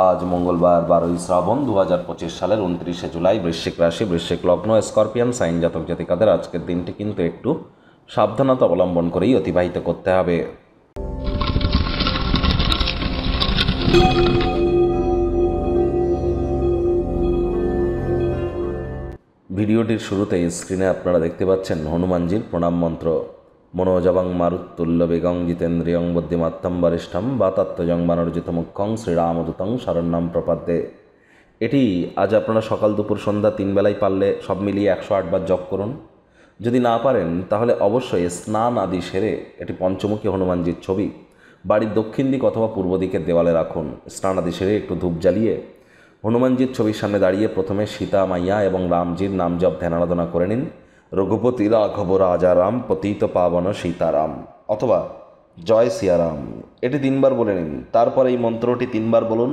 আজ মঙ্গলবার 12ই শ্রাবণ 2025 সালের 29শে জুলাই। বৃশ্চিক রাশি, বৃশ্চিক লগ্ন, স্করপিয়ান সাইন জাতক জাতিকাদের আজকের দিনটি কিন্তু একটু সাবধানতা অবলম্বন করেই অতিবাহিত করতে হবে। ভিডিওটির শুরুতেই স্ক্রিনে আপনারা দেখতে পাচ্ছেন হনুমানজির প্রণাম মন্ত্র। মনোজবং মারুত্তুল্য বেগং জিতেন্দ্রিয়ং বুদ্ধিমত্তম বরিষ্ঠম বাতাত্মজং বানরজিত মুখ্যং শ্রীরামদূতং শরণ্যম প্রপদ্যে। এটি আজ আপনারা সকাল দুপুর সন্ধ্যা 3 বেলায় পারলে সব মিলিয়ে 108 বার জপ করুন। যদি না পারেন তাহলে অবশ্যই স্নান আদি সেরে এটি পঞ্চমুখী হনুমানজির ছবি বাড়ির দক্ষিণ দিক অথবা পূর্ব দিকের দেওয়ালে রাখুন। স্নান আদি সেরে একটু ধূপ জ্বালিয়ে হনুমানজির ছবির সামনে দাঁড়িয়ে প্রথমে সীতা মাইয়া এবং রামজির নাম জপ ধ্যান আরাধনা করে নিন। রঘুপতি রাঘব রাজা রাম পতিত পাবন সীতারাম অথবা জয় সিয়ারাম, এটি 3 বার বলে নিন। তারপর এই মন্ত্রটি 3 বার বলুন।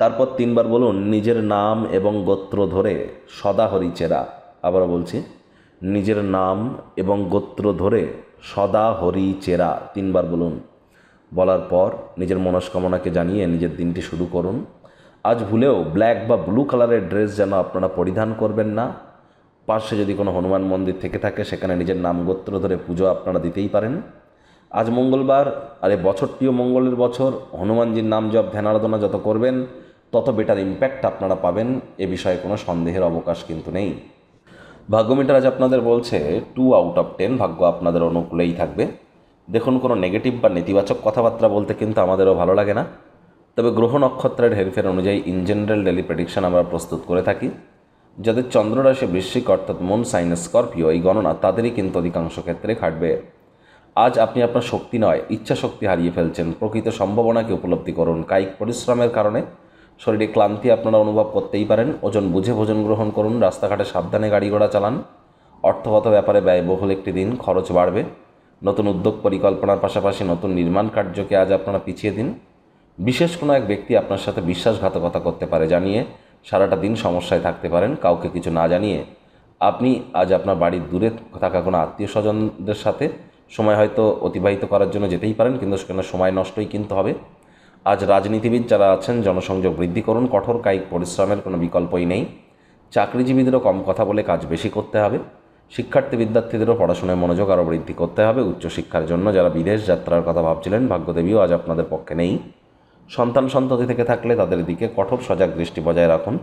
তারপর 3 বার বলুন নিজের নাম এবং গোত্র ধরে সদা হরি চেরা। আবার বলছি, নিজের নাম এবং গোত্র ধরে সদা হরি চেরা 3 বার বলুন। বলার পর নিজের মনস্কামনাকে জানিয়ে নিজের দিনটি শুরু করুন। আজ ভুলেও ব্ল্যাক বা ব্লু কালারের ড্রেস যেন আপনারা পরিধান করবেন না। পাশে যদি কোনো হনুমান মন্দির থেকে থাকে সেখানে নিজের নাম গোত্র ধরে পুজো আপনারা দিতেই পারেন। আজ মঙ্গলবার, আর এই বছরটিও মঙ্গলের বছর। হনুমানজির নাম জপ ধ্যান আরাধনা যত করবেন তত বেটার ইম্প্যাক্ট আপনারা পাবেন, এ বিষয়ে কোনো সন্দেহের অবকাশ কিন্তু নেই। ভাগ্যমিটার আজ আপনাদের বলছে 2 আউট অফ 10, ভাগ্য আপনাদের অনুকূলেই থাকবে। দেখুন, কোনো নেগেটিভ বা নেতিবাচক কথাবার্তা বলতে কিন্তু আমাদেরও ভালো লাগে না, তবে গ্রহ নক্ষত্রের হেরফের অনুযায়ী ইন জেনারেল ডেলি প্রেডিকশন আমরা প্রস্তুত করে থাকি। যাদের চন্দ্ররাশি বৃশ্চিক অর্থাৎ মুন সাইন স্করপিও, এই গণনা তাদেরই কিন্তু অধিকাংশ ক্ষেত্রে খাটবে। আজ আপনি আপনার শক্তি নয় ইচ্ছা শক্তি হারিয়ে ফেলছেন। প্রকৃত সম্ভাবনাকে উপলব্ধি করুন। কায়িক পরিশ্রমের কারণে শরীরে ক্লান্তি আপনারা অনুভব করতেই পারেন। ওজন বুঝে ভোজন গ্রহণ করুন। রাস্তাঘাটে সাবধানে গাড়ি ঘোড়া চালান। অর্থগত ব্যাপারে ব্যয়বহুল একটি দিন, খরচ বাড়বে। নতুন উদ্যোগ পরিকল্পনার পাশাপাশি নতুন নির্মাণ কার্যকে আজ আপনারা পিছিয়ে দিন। বিশেষ কোনো এক ব্যক্তি আপনার সাথে বিশ্বাসঘাতকতা করতে পারে, জানিয়ে সারাটা দিন সমস্যায় থাকতে পারেন। কাউকে কিছু না জানিয়ে আপনি আজ আপনার বাড়ির দূরে থাকা কোনো আত্মীয় স্বজনদের সাথে সময় হয়তো অতিবাহিত করার জন্য যেতেই পারেন, কিন্তু সেখানে সময় নষ্টই কিন্তু হবে। আজ রাজনীতিবিদ যারা আছেন জনসংযোগ বৃদ্ধি করুন। কঠোর কায়িক পরিশ্রমের কোনো বিকল্পই নেই। চাকরিজীবীদেরও কম কথা বলে কাজ বেশি করতে হবে। শিক্ষার্থী বিদ্যার্থীদেরও পড়াশোনায় মনোযোগ আরও বৃদ্ধি করতে হবে। উচ্চশিক্ষার জন্য যারা বিদেশ যাত্রার কথা ভাবছিলেন, ভাগ্যদেবীও আজ আপনাদের পক্ষে নেই। সন্তান সন্ততি থেকে থাকলে তাদের দিকে কঠোর সজাগ দৃষ্টি বজায় রাখুন।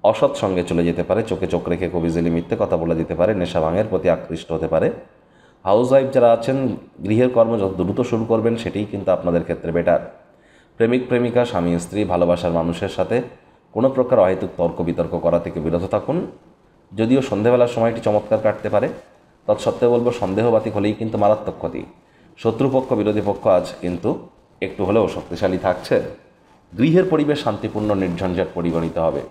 অসৎ সঙ্গে চলে যেতে পারে, চোখে চোখ রেখে খুব ইজিলি মিথ্যে কথা বলে দিতে পারে, নেশা ভাঙের প্রতি আকৃষ্ট হতে পারে। হাউসওয়াইফ যারা আছেন গৃহের কর্ম যত দ্রুত শুরু করবেন সেটাই কিন্তু আপনাদের ক্ষেত্রে বেটার। প্রেমিক প্রেমিকা, স্বামী স্ত্রী, ভালোবাসার মানুষের সাথে কোনো প্রকার অহেতুক তর্ক বিতর্ক করা থেকে বিরত থাকুন। যদিও সন্ধেবেলার সময়টি চমৎকার কাটতে পারে, তৎসত্ত্বেও বলবো সন্দেহবাতিক হলেই কিন্তু মারাত্মক ক্ষতি। শত্রুপক্ষ বিরোধী পক্ষ আজ কিন্তু একটু হলেও শক্তিশালী থাকছে। গৃহের পরিবেশ শান্তিপূর্ণ নির্ঝঞ্ঝাট পরিগণিত হবে।